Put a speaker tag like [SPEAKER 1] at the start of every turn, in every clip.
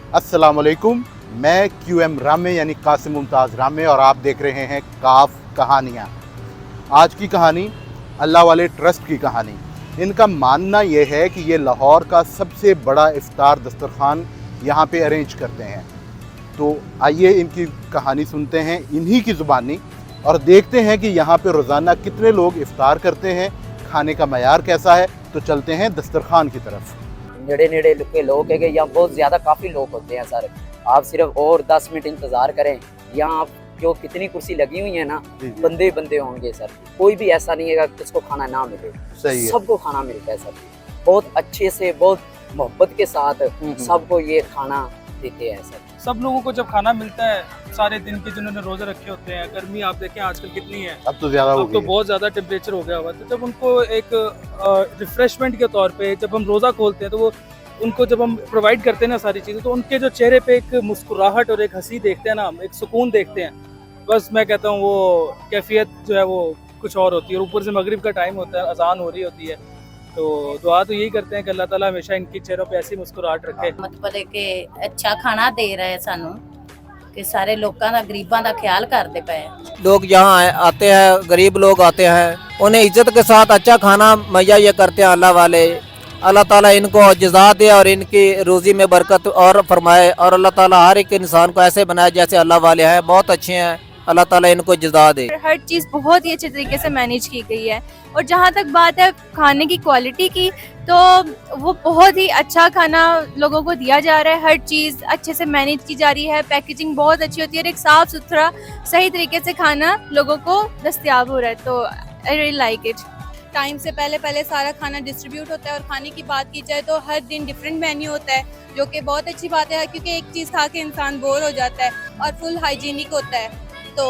[SPEAKER 1] अस्सलामुअलैकुम। मैं QM रामे यानी कासिम मुमताज़ रामे और आप देख रहे हैं काफ कहानियाँ। आज की कहानी अल्लाह वाले ट्रस्ट की कहानी। इनका मानना ये है कि ये लाहौर का सबसे बड़ा इफ्तार दस्तरखान यहाँ पे अरेंज करते हैं। तो आइए इनकी कहानी सुनते हैं इन्हीं की ज़ुबानी और देखते हैं कि यहाँ पे रोज़ाना कितने लोग इफ्तार करते हैं, खाने का मयार कैसा है। तो चलते हैं दस्तरखान की तरफ।
[SPEAKER 2] नेड़े नेड़े के लोग है कि यहाँ बहुत ज़्यादा काफ़ी लोग होते हैं सर। आप सिर्फ और 10 मिनट इंतज़ार करें, यहाँ आप जो कितनी कुर्सी लगी हुई है ना, बंदे बंदे होंगे सर। कोई भी ऐसा नहीं है किसको खाना ना मिले,
[SPEAKER 1] सही है।
[SPEAKER 2] सबको खाना मिलता है सर। बहुत अच्छे से, बहुत मोहब्बत के साथ सबको ये खाना देते हैं सर।
[SPEAKER 3] सब लोगों को जब खाना मिलता है सारे दिन के जिन्होंने रोजे रखे होते हैं, गर्मी आप देखें आजकल कितनी है,
[SPEAKER 1] अब तो ज़्यादा हो
[SPEAKER 3] अब तो
[SPEAKER 1] गई है।
[SPEAKER 3] बहुत ज़्यादा टेम्परेचर हो गया हुआ है। तो जब उनको एक रिफ्रेशमेंट के तौर पे जब हम रोज़ा खोलते हैं तो वो उनको जब हम प्रोवाइड करते हैं ना सारी चीज़ें, तो उनके जो चेहरे पे एक मुस्कुराहट और एक हंसी देखते हैं ना, हम एक सुकून देखते हैं। बस मैं कहता हूँ वो कैफियत जो है वो कुछ और होती है। और ऊपर से मगरिब का टाइम होता है, अजान हो रही होती है, तो दुआ तो यही करते हैं कि अल्लाह ताला हमेशा इनके चेहरों पे ऐसी मुस्कुराहट रखे।
[SPEAKER 4] मतलब है कि अच्छा खाना दे रहे हैं सानू कि सारे लोगों का गरीबां का ख्याल करते पे।
[SPEAKER 5] लोग यहाँ आते हैं, गरीब लोग आते हैं, उन्हें इज्जत के साथ अच्छा खाना मुहैया ये करते हैं अल्लाह वाले। अल्लाह ताला इनको जज़ा दे और इनकी रोज़ी में बरकत और फरमाए। और अल्लाह ताला हर एक इंसान को ऐसे बनाए जैसे अल्लाह वाले हैं, बहुत अच्छे हैं। अल्लाह ताला इनको जज़ा दे।
[SPEAKER 6] हर चीज़ बहुत ही अच्छे तरीके से मैनेज की गई है। और जहाँ तक बात है खाने की क्वालिटी की, तो वो बहुत ही अच्छा खाना लोगों को दिया जा रहा है। हर चीज़ अच्छे से मैनेज की जा रही है, पैकेजिंग बहुत अच्छी होती है और एक साफ़ सुथरा सही तरीके से खाना लोगों को दस्तयाब हो रहा है। तो I really like it. Time से पहले सारा खाना डिस्ट्रीब्यूट होता है। और खाने की बात की जाए तो हर दिन डिफरेंट मेन्यू होता है, जो कि बहुत अच्छी बात है, क्योंकि एक चीज़ खा के इंसान बोर हो जाता है और फुल हाइजीनिक होता है। तो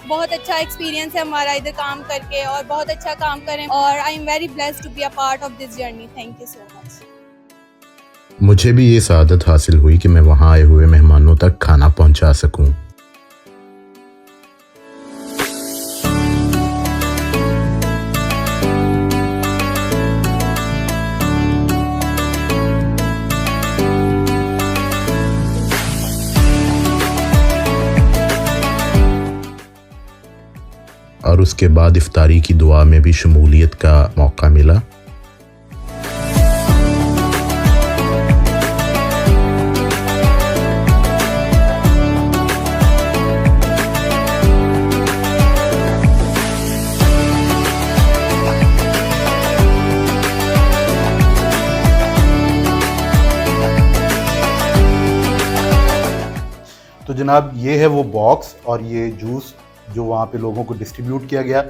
[SPEAKER 6] बहुत अच्छा एक्सपीरियंस है हमारा इधर काम करके और बहुत अच्छा काम करें। और I am very blessed to be a part of this journey. Thank you so much.
[SPEAKER 7] मुझे भी ये सआदत हासिल हुई कि मैं वहाँ आए हुए मेहमानों तक खाना पहुँचा सकूँ। और उसके बाद इफ्तारी की दुआ में भी शमूलियत का मौका मिला।
[SPEAKER 1] तो जनाब ये है वो बॉक्स और ये जूस जो वहाँ पे लोगों को डिस्ट्रीब्यूट किया गया।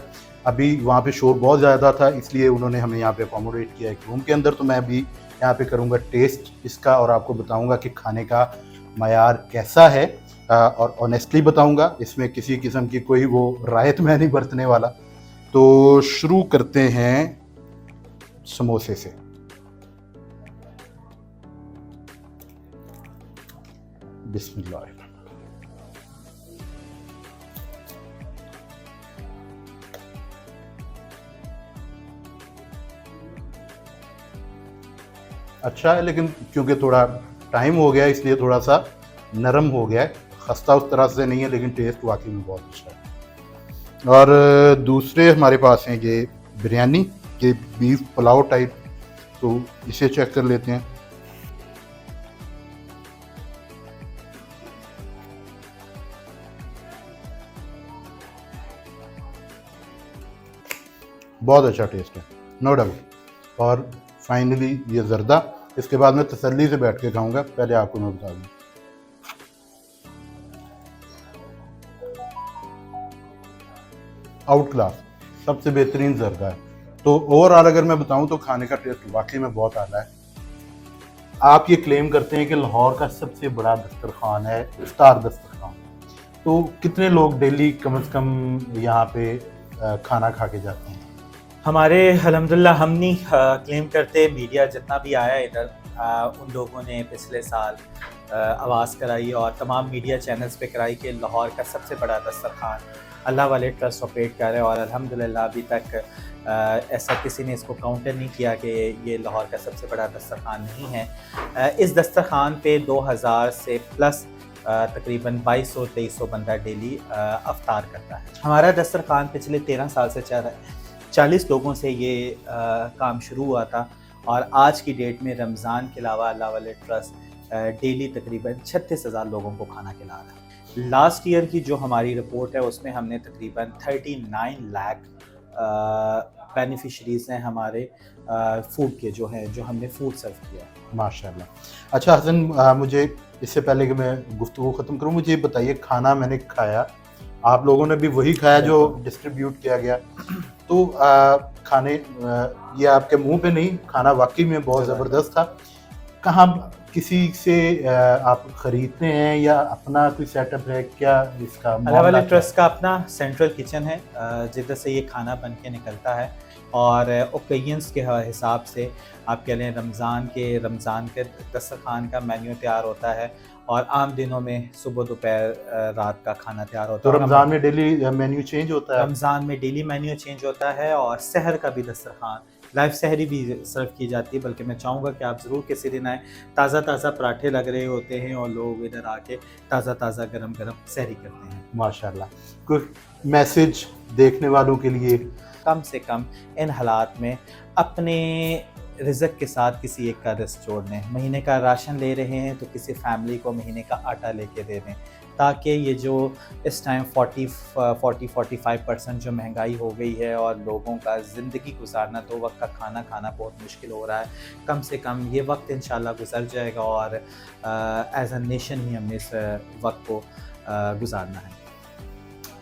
[SPEAKER 1] अभी वहाँ पे शोर बहुत ज़्यादा था, इसलिए उन्होंने हमें यहाँ पे अकोमोडेट किया एक रूम के अंदर। तो मैं अभी यहाँ पे करूँगा टेस्ट इसका और आपको बताऊँगा कि खाने का मयार कैसा है। और ऑनेस्टली बताऊँगा, इसमें किसी किस्म की कोई वो रायत मैं नहीं बरतने वाला। तो शुरू करते हैं समोसे से। बिस्मिल्लाह। अच्छा है, लेकिन क्योंकि थोड़ा टाइम हो गया इसलिए थोड़ा सा नरम हो गया है। खस्ता उस तरह से नहीं है, लेकिन टेस्ट वाकई में बहुत अच्छा है। और दूसरे हमारे पास हैं ये बिरयानी के बीफ पुलाव टाइप, तो इसे चेक कर लेते हैं। बहुत अच्छा टेस्ट है, नो डाउट। और फाइनली ये जर्दा, इसके बाद मैं तसल्ली से बैठ के खाऊंगा। पहले आपको मैं बता दूं, आउट क्लास सबसे बेहतरीन जर्दा है। तो ओवरऑल अगर मैं बताऊं तो खाने का टेस्ट वाकई में बहुत आला है। आप ये क्लेम करते हैं कि लाहौर का सबसे बड़ा दस्तरखान है, इफ्तार दस्तरखान। तो कितने लोग डेली कम से कम यहाँ पे खाना खा के जाते हैं?
[SPEAKER 8] हमारे अल्हम्दुलिल्लाह हम नहीं क्लेम करते, मीडिया जितना भी आया इधर उन लोगों ने पिछले साल आवाज़ कराई और तमाम मीडिया चैनल्स पे कराई कि लाहौर का सबसे बड़ा दस्तरखान अल्लाह वाले ट्रस्ट ऑपरेट कर रहे हैं और अल्हम्दुलिल्लाह अभी तक ऐसा किसी ने इसको काउंटर नहीं किया कि ये लाहौर का सबसे बड़ा दस्तरखान नहीं है। इस दस्तरखान पे 2000 से प्लस तकरीबन 2200-2300 बंदा डेली अफ्तार करता है। हमारा दस्तरखान पिछले 13 साल से चल रहा है। 40 लोगों से ये काम शुरू हुआ था और आज की डेट में रमज़ान के अलावा अल्लाह वाले ट्रस्ट डेली तकरीबन 36,000 लोगों को खाना खिला रहा है। लास्ट ईयर की जो हमारी रिपोर्ट है उसमें हमने तकरीबन 39 लाख बेनिफिशरीज़ हैं हमारे फूड के जो हैं, जो हमने फूड सर्व किया।
[SPEAKER 1] माशाल्लाह। अच्छा हसन, मुझे इससे पहले कि मैं गुफ्तगू ख़त्म करूँ, मुझे बताइए, खाना मैंने खाया, आप लोगों ने भी वही खाया जो डिस्ट्रीब्यूट किया गया, तो खाने ये आपके मुंह पे नहीं, खाना वाकई में बहुत ज़बरदस्त था। कहाँ किसी से आप ख़रीदते हैं या अपना कोई सेटअप है क्या इसका?
[SPEAKER 8] अल्लाह वाले ट्रस्ट का अपना सेंट्रल किचन है जिधर से ये खाना बन के निकलता है और ओकेजन्स के हिसाब से आप कह लें रमज़ान के दस्तरखान का मेन्यू तैयार होता है और आम दिनों में सुबह दोपहर रात का खाना तैयार होता है।
[SPEAKER 1] तो रमज़ान में डेली मेन्यू चेंज होता है?
[SPEAKER 8] रमज़ान में डेली मेन्यू चेंज होता है और सहर का भी दस्तरखान, लाइव सहरी भी सर्व की जाती है। बल्कि मैं चाहूँगा कि आप ज़रूर किसी दिन आएँ। ताज़ा पराठे लग रहे होते हैं और लोग इधर आके ताज़ा गरम सहरी करते हैं।
[SPEAKER 1] माशाल्लाह। कोई मैसेज देखने वालों के लिए?
[SPEAKER 8] कम से कम इन हालात में अपने रिज़्क़ के साथ किसी एक का रिस्क जोड़ लें। महीने का राशन ले रहे हैं तो किसी फैमिली को महीने का आटा लेके दे दें, ताकि ये जो इस टाइम 40-45% जो महंगाई हो गई है और लोगों का ज़िंदगी गुजारना, 2 वक्त का खाना खाना बहुत मुश्किल हो रहा है, कम से कम ये वक्त इंशाल्लाह गुजर जाएगा और एज अ नेशन ही हमने इस वक्त को गुजारना है।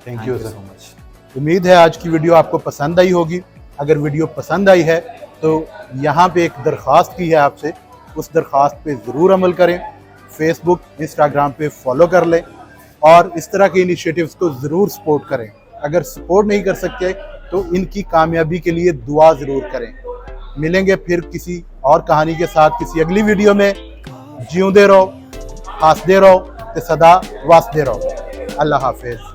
[SPEAKER 1] Thank you so much. उम्मीद है आज की वीडियो आपको पसंद आई होगी। अगर वीडियो पसंद आई है तो यहाँ पे एक दरख्वास्त की है आपसे, उस दरख्वास्त पे ज़रूर अमल करें। फेसबुक, इंस्टाग्राम पे फॉलो कर लें और इस तरह के इनिशिएटिव्स को ज़रूर सपोर्ट करें। अगर सपोर्ट नहीं कर सकते तो इनकी कामयाबी के लिए दुआ ज़रूर करें। मिलेंगे फिर किसी और कहानी के साथ किसी अगली वीडियो में। जिऊंदे रहो, हंसदे रहो ते सदा वासदे रहो। अल्लाह हाफिज़।